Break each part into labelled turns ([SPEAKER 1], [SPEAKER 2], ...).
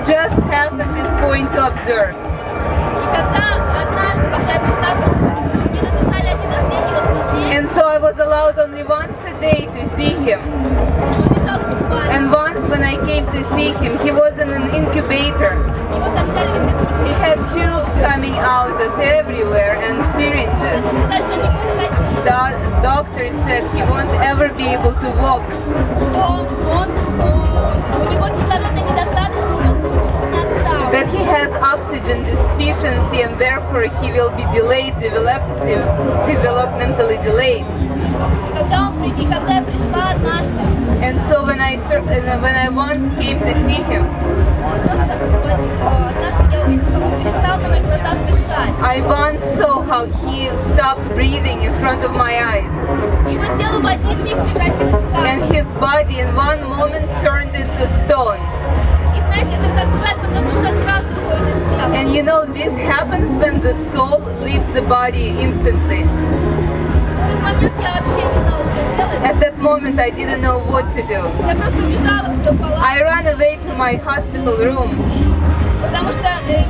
[SPEAKER 1] just have at this point to observe.
[SPEAKER 2] И когда я пришла к нему, мне разрешали один раз в день его смотреть.
[SPEAKER 1] And so I was allowed only once a day to see him.
[SPEAKER 2] Он лежал в инкубаторе.
[SPEAKER 1] And once when I came to see him, he was in an incubator.
[SPEAKER 2] Его торчали везде трубки.
[SPEAKER 1] He had tubes coming out of everywhere and syringes.
[SPEAKER 2] Сказали, что он не будет ходить.
[SPEAKER 1] The doctor said he won't ever be able to walk.
[SPEAKER 2] Что у него кислородной недостаточности, он будет не отстал.
[SPEAKER 1] That he has oxygen deficiency and therefore he will be delayed, developmentally delayed.
[SPEAKER 2] И когда я пришла однажды,
[SPEAKER 1] And so when I once came to see him,
[SPEAKER 2] просто однажды я увидела, как он перестал на моих глазах дышать.
[SPEAKER 1] I once saw how he stopped breathing in front of my eyes.
[SPEAKER 2] Его тело в один миг превратилось в
[SPEAKER 1] And
[SPEAKER 2] камень.
[SPEAKER 1] his body in one moment turned into stone.
[SPEAKER 2] И знаете, это так бывает, когда душа сразу уходит из тела.
[SPEAKER 1] And you know, this happens when the soul leaves the body instantly.
[SPEAKER 2] В тот момент я вообще не знала, что делать.
[SPEAKER 1] At that moment, I didn't know what to do.
[SPEAKER 2] Я просто убежала в свою палату,
[SPEAKER 1] I ran away to my hospital room
[SPEAKER 2] потому что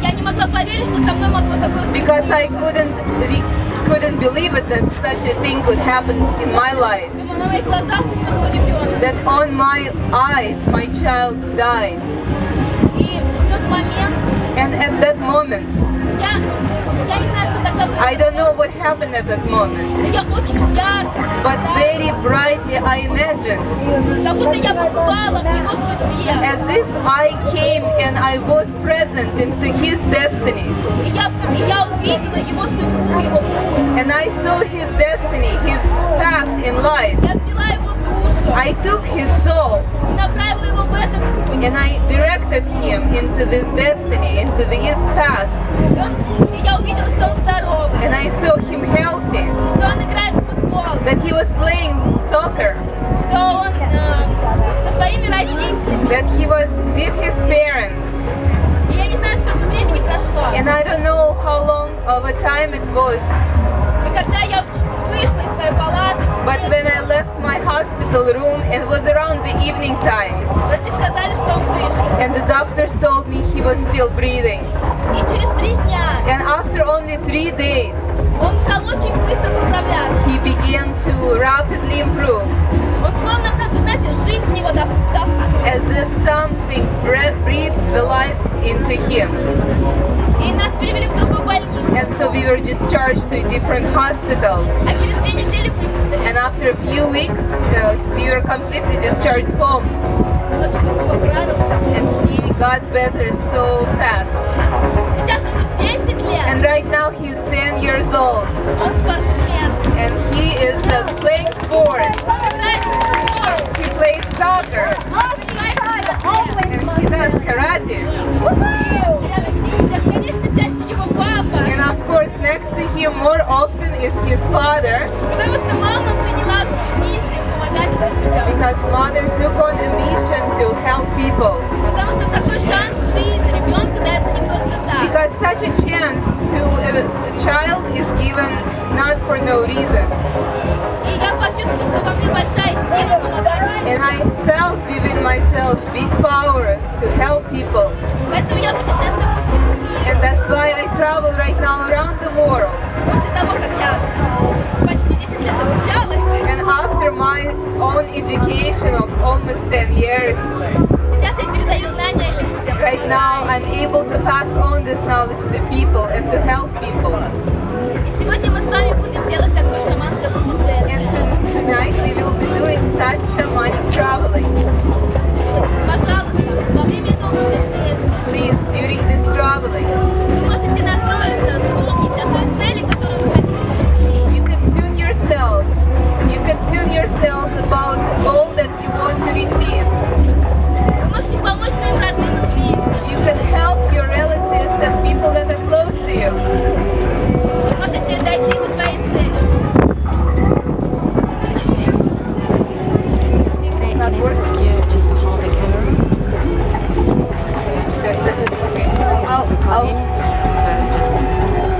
[SPEAKER 2] я не могла поверить, что со мной могло такое
[SPEAKER 1] because I
[SPEAKER 2] случиться.
[SPEAKER 1] couldn't believe it that such a thing could happen in my life.
[SPEAKER 2] Думала, на моих глазах умер мой ребенок.
[SPEAKER 1] That on my eyes, my child died.
[SPEAKER 2] И в тот момент
[SPEAKER 1] And at that moment,
[SPEAKER 2] я не знаю, что тогда
[SPEAKER 1] I don't know
[SPEAKER 2] произошло,
[SPEAKER 1] what happened at that moment,
[SPEAKER 2] но я очень ярко
[SPEAKER 1] but
[SPEAKER 2] представила,
[SPEAKER 1] very brightly I imagined
[SPEAKER 2] как будто я побывала в его судьбе.
[SPEAKER 1] as if I came and I was present into his destiny.
[SPEAKER 2] И я увидела его судьбу, его путь.
[SPEAKER 1] And I saw his destiny, his path in life.
[SPEAKER 2] Я взяла его душу
[SPEAKER 1] I took his soul
[SPEAKER 2] и направила его в этот путь.
[SPEAKER 1] and I directed him into this destiny, into this path.
[SPEAKER 2] И я увидела, что он здоровый,
[SPEAKER 1] And I saw him healthy,
[SPEAKER 2] что он играет в футбол,
[SPEAKER 1] that he was playing soccer,
[SPEAKER 2] что он со своими родителями.
[SPEAKER 1] that he was with his parents.
[SPEAKER 2] И я не знаю, сколько времени прошло.
[SPEAKER 1] And I don't know how long of a time it was,
[SPEAKER 2] И когда я вышла из своей палаты,
[SPEAKER 1] but when I left my hospital room, it was around the evening time.
[SPEAKER 2] врачи сказали, что он дышит.
[SPEAKER 1] And the doctors told me he was still breathing.
[SPEAKER 2] И через 3 дня
[SPEAKER 1] And after only 3 days,
[SPEAKER 2] он стал очень быстро поправляться.
[SPEAKER 1] he began to rapidly improve,
[SPEAKER 2] Он словно, как вы знаете, жизнь в него вдохнула.
[SPEAKER 1] as if something breathed the life into him.
[SPEAKER 2] И нас перевели в другую больницу.
[SPEAKER 1] And so we were discharged to a different hospital.
[SPEAKER 2] А через 2 недели выписали.
[SPEAKER 1] And after a few weeks, we were completely discharged home.
[SPEAKER 2] Он очень быстро поправился.
[SPEAKER 1] And he got better so fast.
[SPEAKER 2] Сейчас ему 10 лет.
[SPEAKER 1] And right now he's 10 years old.
[SPEAKER 2] Он спортсмен.
[SPEAKER 1] And he is playing sports.
[SPEAKER 2] Играет в футбол.
[SPEAKER 1] He plays soccer.
[SPEAKER 2] Занимается карате.
[SPEAKER 1] And he does karate.
[SPEAKER 2] И рядом с ним сейчас, конечно, чаще его папа.
[SPEAKER 1] And of course, next to him more often is his father,
[SPEAKER 2] Потому что мама приняла миссию помогать людям.
[SPEAKER 1] because mother took on a mission to help people.
[SPEAKER 2] Потому что такой шанс жизни ребенка дается не просто так.
[SPEAKER 1] Because such a chance to a child is given not for no reason.
[SPEAKER 2] И я почувствовала, что во мне большая сила помогать
[SPEAKER 1] And
[SPEAKER 2] людям.
[SPEAKER 1] I felt within myself big power to help people.
[SPEAKER 2] Поэтому я путешествую по всему миру.
[SPEAKER 1] And that's why I travel right now around the world.
[SPEAKER 2] После того, как я почти 10 лет обучалась,
[SPEAKER 1] And after my own education of almost 10 years,
[SPEAKER 2] сейчас я передаю знания людям.
[SPEAKER 1] right now I'm able to pass on this knowledge to people and to help people.
[SPEAKER 2] И сегодня мы с вами будем делать такое шаманское
[SPEAKER 1] And
[SPEAKER 2] путешествие.
[SPEAKER 1] tonight we will be doing such shamanic traveling.
[SPEAKER 2] Пожалуйста, во время этого путешествия
[SPEAKER 1] Please, during this traveling,
[SPEAKER 2] вы можете настроиться, вспомнить о той цели, которую вы хотите получить.
[SPEAKER 1] you can tune yourself. You can tune yourself about the goal that you want to receive.
[SPEAKER 2] Вы можете помочь своим родным и близким.
[SPEAKER 1] You can help your relatives and people that are close to you.
[SPEAKER 2] Вы можете дойти до своей цели.
[SPEAKER 1] It's not working.
[SPEAKER 3] Just to hold the camera.
[SPEAKER 1] Okay. I'll
[SPEAKER 3] So just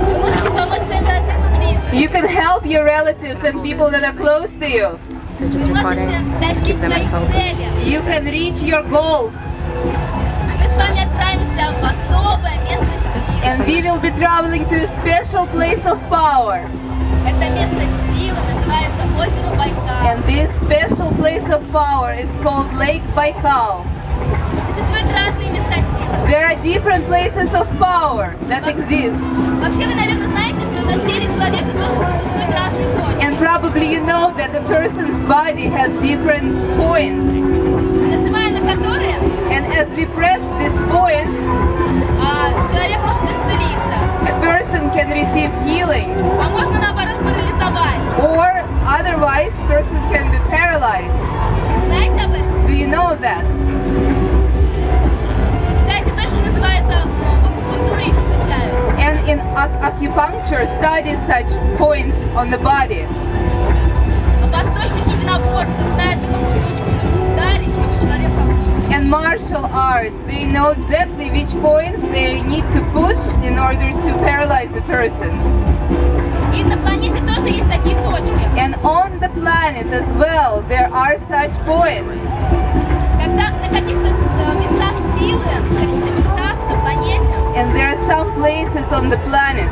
[SPEAKER 2] Вы можете помочь своим родным и близким.
[SPEAKER 1] You can help your relatives and people that are close to you.
[SPEAKER 3] so just
[SPEAKER 2] Вы можете
[SPEAKER 3] recording.
[SPEAKER 2] достичь
[SPEAKER 3] Keep them in
[SPEAKER 2] своих
[SPEAKER 3] focus.
[SPEAKER 2] целей.
[SPEAKER 1] You can reach your goals.
[SPEAKER 2] Мы с вами отправимся
[SPEAKER 1] we will be traveling to a special place of power.
[SPEAKER 2] Это место силы называется озеро Байкал.
[SPEAKER 1] And this special place of power is called Lake Baikal.
[SPEAKER 2] Существуют разные места силы.
[SPEAKER 1] There are different places of power that exist.
[SPEAKER 2] Вообще вы, наверное, знаете, что на теле человека тоже существуют разные точки.
[SPEAKER 1] And probably you know that a person's body has different points.
[SPEAKER 2] Нажимая на которые,
[SPEAKER 1] And as we press these points,
[SPEAKER 2] человек может исцелиться.
[SPEAKER 1] a person can receive healing.
[SPEAKER 2] А можно наоборот парализовать.
[SPEAKER 1] Or otherwise, person can be paralyzed.
[SPEAKER 2] Знаете об этом?
[SPEAKER 1] Do you know that?
[SPEAKER 2] Да, эти точки называются в акупунктуре их изучают.
[SPEAKER 1] And in acupuncture, study such points on the body.
[SPEAKER 2] В восточных единоборствах знают, на какую точку нужно ударить, чтобы человека убить.
[SPEAKER 1] And martial arts, they know exactly which points they need to push in order to paralyze the person.
[SPEAKER 2] И на планете тоже есть такие точки.
[SPEAKER 1] And on the planet as well, there are such points.
[SPEAKER 2] Когда на каких-то местах силы, на каких-то местах на планете
[SPEAKER 1] And there are some places on the planet.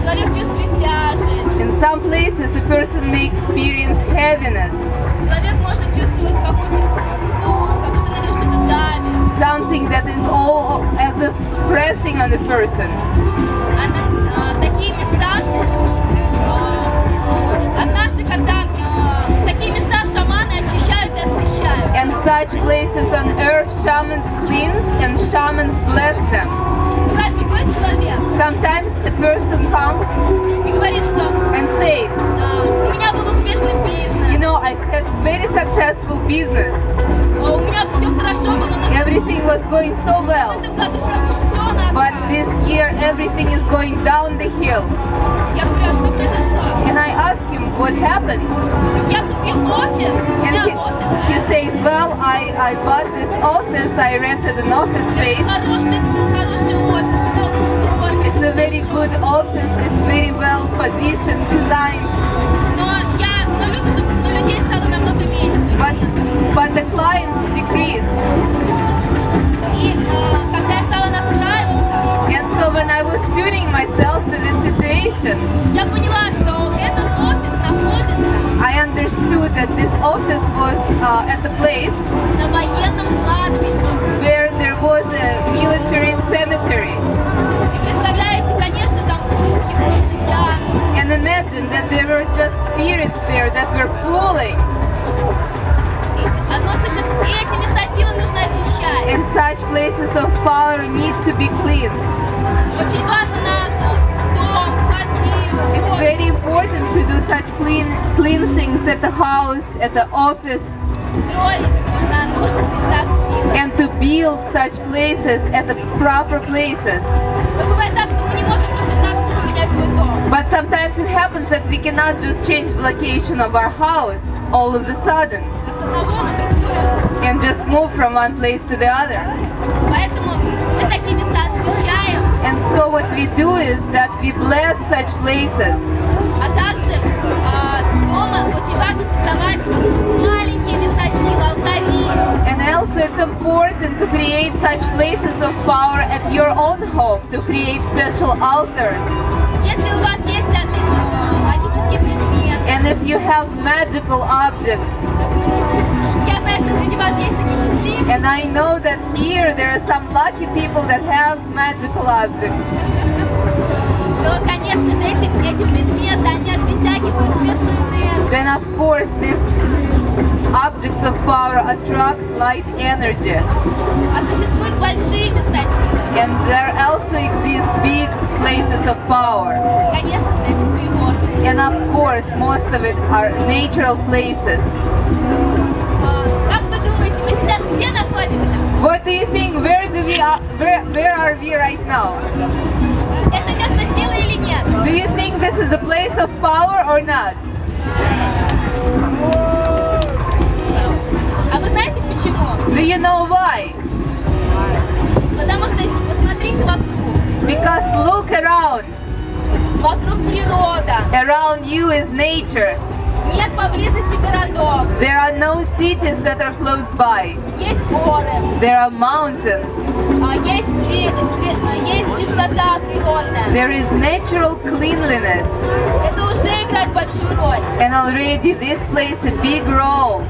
[SPEAKER 2] человек чувствует тяжесть,
[SPEAKER 1] In some places, a person may experience heaviness.
[SPEAKER 2] человек может чувствовать какой-то груз, как будто на него что-то давит.
[SPEAKER 1] Something that is all as if pressing on the person.
[SPEAKER 2] А на такие места, однажды, когда такие места шаманы очищают и освещают.
[SPEAKER 1] And such places on earth, shamans cleanse and shamans bless them.
[SPEAKER 2] Бывает, приходит человек
[SPEAKER 1] Sometimes a person comes
[SPEAKER 2] и говорит, что
[SPEAKER 1] and says,
[SPEAKER 2] у меня был успешный
[SPEAKER 1] you
[SPEAKER 2] бизнес,
[SPEAKER 1] know, I had very successful business.
[SPEAKER 2] у меня все хорошо было, но
[SPEAKER 1] Everything was going so
[SPEAKER 2] в
[SPEAKER 1] well.
[SPEAKER 2] этом году прям все надо.
[SPEAKER 1] But this year, everything is going down the hill.
[SPEAKER 2] Я говорю, а что произошло?
[SPEAKER 1] And I ask him, what happened?
[SPEAKER 2] Я купил офис,
[SPEAKER 1] And
[SPEAKER 2] снял
[SPEAKER 1] he
[SPEAKER 2] офис.
[SPEAKER 1] says, well, I bought this office, I rented an office space.
[SPEAKER 2] Хороший офис, все устроено.
[SPEAKER 1] It's a very good office, it's very well positioned, designed.
[SPEAKER 2] Но людей стало намного меньше.
[SPEAKER 1] But the clients decreased.
[SPEAKER 2] И когда я стала настраиваться,
[SPEAKER 1] And so when I was tuning myself to this situation,
[SPEAKER 2] я поняла, что этот офис находится
[SPEAKER 1] I understood that this office was at a place
[SPEAKER 2] на военном кладбище.
[SPEAKER 1] where there was a military cemetery.
[SPEAKER 2] И представляете, конечно, там духи просто тянут.
[SPEAKER 1] And imagine that there were just spirits there that were pulling.
[SPEAKER 2] Эти места силы нужно очищать.
[SPEAKER 1] And such places of power need to be cleansed.
[SPEAKER 2] Очень важно на дом, квартиру,
[SPEAKER 1] It's
[SPEAKER 2] офис
[SPEAKER 1] very important to do such cleansings at the house, at the office,
[SPEAKER 2] строить на нужных местах силы.
[SPEAKER 1] and to build such places at the proper places.
[SPEAKER 2] Но бывает так, что мы не можем просто так поменять свой дом.
[SPEAKER 1] But sometimes it happens that we cannot just change the location of our house all of a sudden
[SPEAKER 2] С одного на другое.
[SPEAKER 1] and just move from one place to the other.
[SPEAKER 2] Поэтому мы такие места освещаем,
[SPEAKER 1] And so what we do is that we bless such places.
[SPEAKER 2] а также дома очень важно создавать маленькие места силы, алтари.
[SPEAKER 1] And also it's important to create such places of power at your own home, to create special altars.
[SPEAKER 2] Если у вас есть магические предметы,
[SPEAKER 1] And if you have magical objects,
[SPEAKER 2] я знаю, что среди вас есть такие счастливые,
[SPEAKER 1] and I know that here there are some lucky people that have magical objects,
[SPEAKER 2] то, конечно же, эти предметы, они притягивают светлую энергию.
[SPEAKER 1] then of course these objects of power attract light energy.
[SPEAKER 2] А существуют большие места силы.
[SPEAKER 1] And there also exist big places of power.
[SPEAKER 2] Конечно же, это природные.
[SPEAKER 1] And of course most of it are natural places.
[SPEAKER 2] Как вы думаете, мы сейчас где находимся?
[SPEAKER 1] What do you think? Where are we right now?
[SPEAKER 2] Это место силы или нет?
[SPEAKER 1] Do you think this is a place of power or not?
[SPEAKER 2] А вы знаете почему?
[SPEAKER 1] Do you know why?
[SPEAKER 2] Потому что если посмотрите вокруг,
[SPEAKER 1] Because look around.
[SPEAKER 2] вокруг природа,
[SPEAKER 1] Around you is nature.
[SPEAKER 2] нет поблизости городов,
[SPEAKER 1] There are no cities that are close by.
[SPEAKER 2] есть горы,
[SPEAKER 1] There are mountains.
[SPEAKER 2] есть чистота. чистота природная.
[SPEAKER 1] There is natural cleanliness.
[SPEAKER 2] Это уже играет большую роль.
[SPEAKER 1] And already this plays a big role.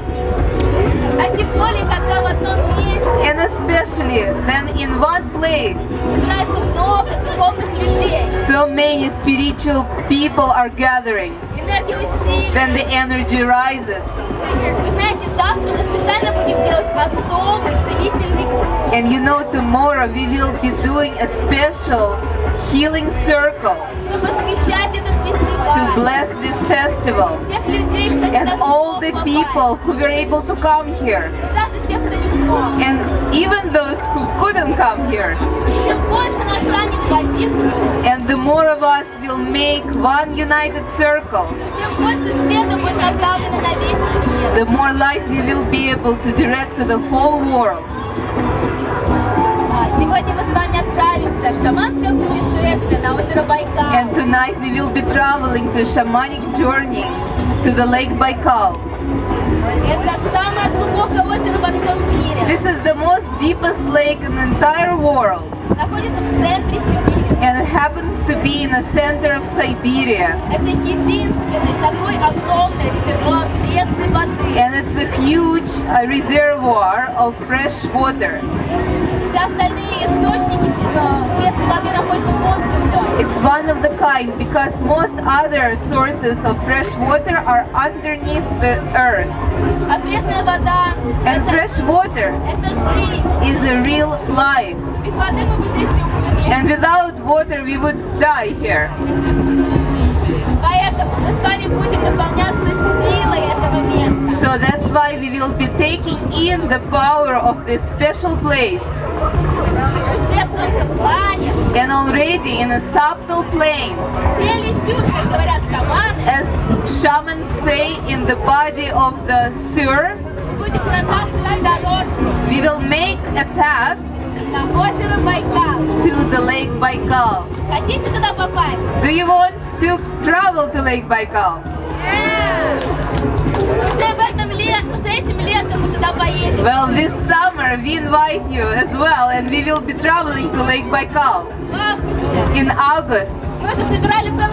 [SPEAKER 2] А тем более, когда в одном месте
[SPEAKER 1] And especially when in one place
[SPEAKER 2] собирается много духовных людей,
[SPEAKER 1] so many spiritual people are gathering,
[SPEAKER 2] энергия усиливается.
[SPEAKER 1] then the energy rises.
[SPEAKER 2] Вы знаете, завтра мы специально будем делать особый целительный круг.
[SPEAKER 1] And you know, tomorrow we will be doing a special healing circle
[SPEAKER 2] Чтобы освещать этот
[SPEAKER 1] to
[SPEAKER 2] фестиваль.
[SPEAKER 1] bless this festival.
[SPEAKER 2] Всех людей, кто сюда
[SPEAKER 1] And all the
[SPEAKER 2] смог
[SPEAKER 1] people who were able to come here.
[SPEAKER 2] попасть. И даже тех, кто не смог.
[SPEAKER 1] And even those who couldn't come here.
[SPEAKER 2] И чем больше нас станет в один круг,
[SPEAKER 1] And the more of us will make one united circle,
[SPEAKER 2] тем больше света будет направлено на весь мир.
[SPEAKER 1] the more light we will be able to direct to the whole world.
[SPEAKER 2] Сегодня мы с вами отправимся в шаманское путешествие на озеро Байкал.
[SPEAKER 1] And tonight we will be traveling to shamanic journey to the Lake Baikal.
[SPEAKER 2] Это самое глубокое озеро во всем мире.
[SPEAKER 1] This is the most deepest lake in the entire world.
[SPEAKER 2] Находится в центре Сибири.
[SPEAKER 1] And it happens to be in the center of Siberia.
[SPEAKER 2] Это единственный такой огромный резервуар пресной воды.
[SPEAKER 1] And it's a huge reservoir of fresh water.
[SPEAKER 2] Все остальные источники пресной воды находятся под землей.
[SPEAKER 1] It's one of the kind because most other sources of fresh water are underneath the earth.
[SPEAKER 2] А пресная вода
[SPEAKER 1] And fresh water
[SPEAKER 2] это жизнь.
[SPEAKER 1] is a real life.
[SPEAKER 2] Без воды мы бы здесь и умерли.
[SPEAKER 1] And without water we would die here.
[SPEAKER 2] Поэтому мы с вами будем наполняться силой этого места.
[SPEAKER 1] So that's why we will be taking in the power of this special place.
[SPEAKER 2] И уже в тонком плане,
[SPEAKER 1] And already in a subtle plane,
[SPEAKER 2] в теле сюр, как говорят шаманы,
[SPEAKER 1] as shamans say, in the body of the sur,
[SPEAKER 2] мы будем протаптывать дорожку
[SPEAKER 1] we will make a path
[SPEAKER 2] на озеро Байкал.
[SPEAKER 1] to the Lake Baikal.
[SPEAKER 2] Хотите туда попасть?
[SPEAKER 1] Do you want to travel to Lake Baikal?
[SPEAKER 2] Уже этим летом мы туда поедем.
[SPEAKER 1] Well, this summer we invite you as well, and we will be traveling to Lake Baikal
[SPEAKER 2] В августе.
[SPEAKER 1] in August.
[SPEAKER 2] Мы уже собирали целую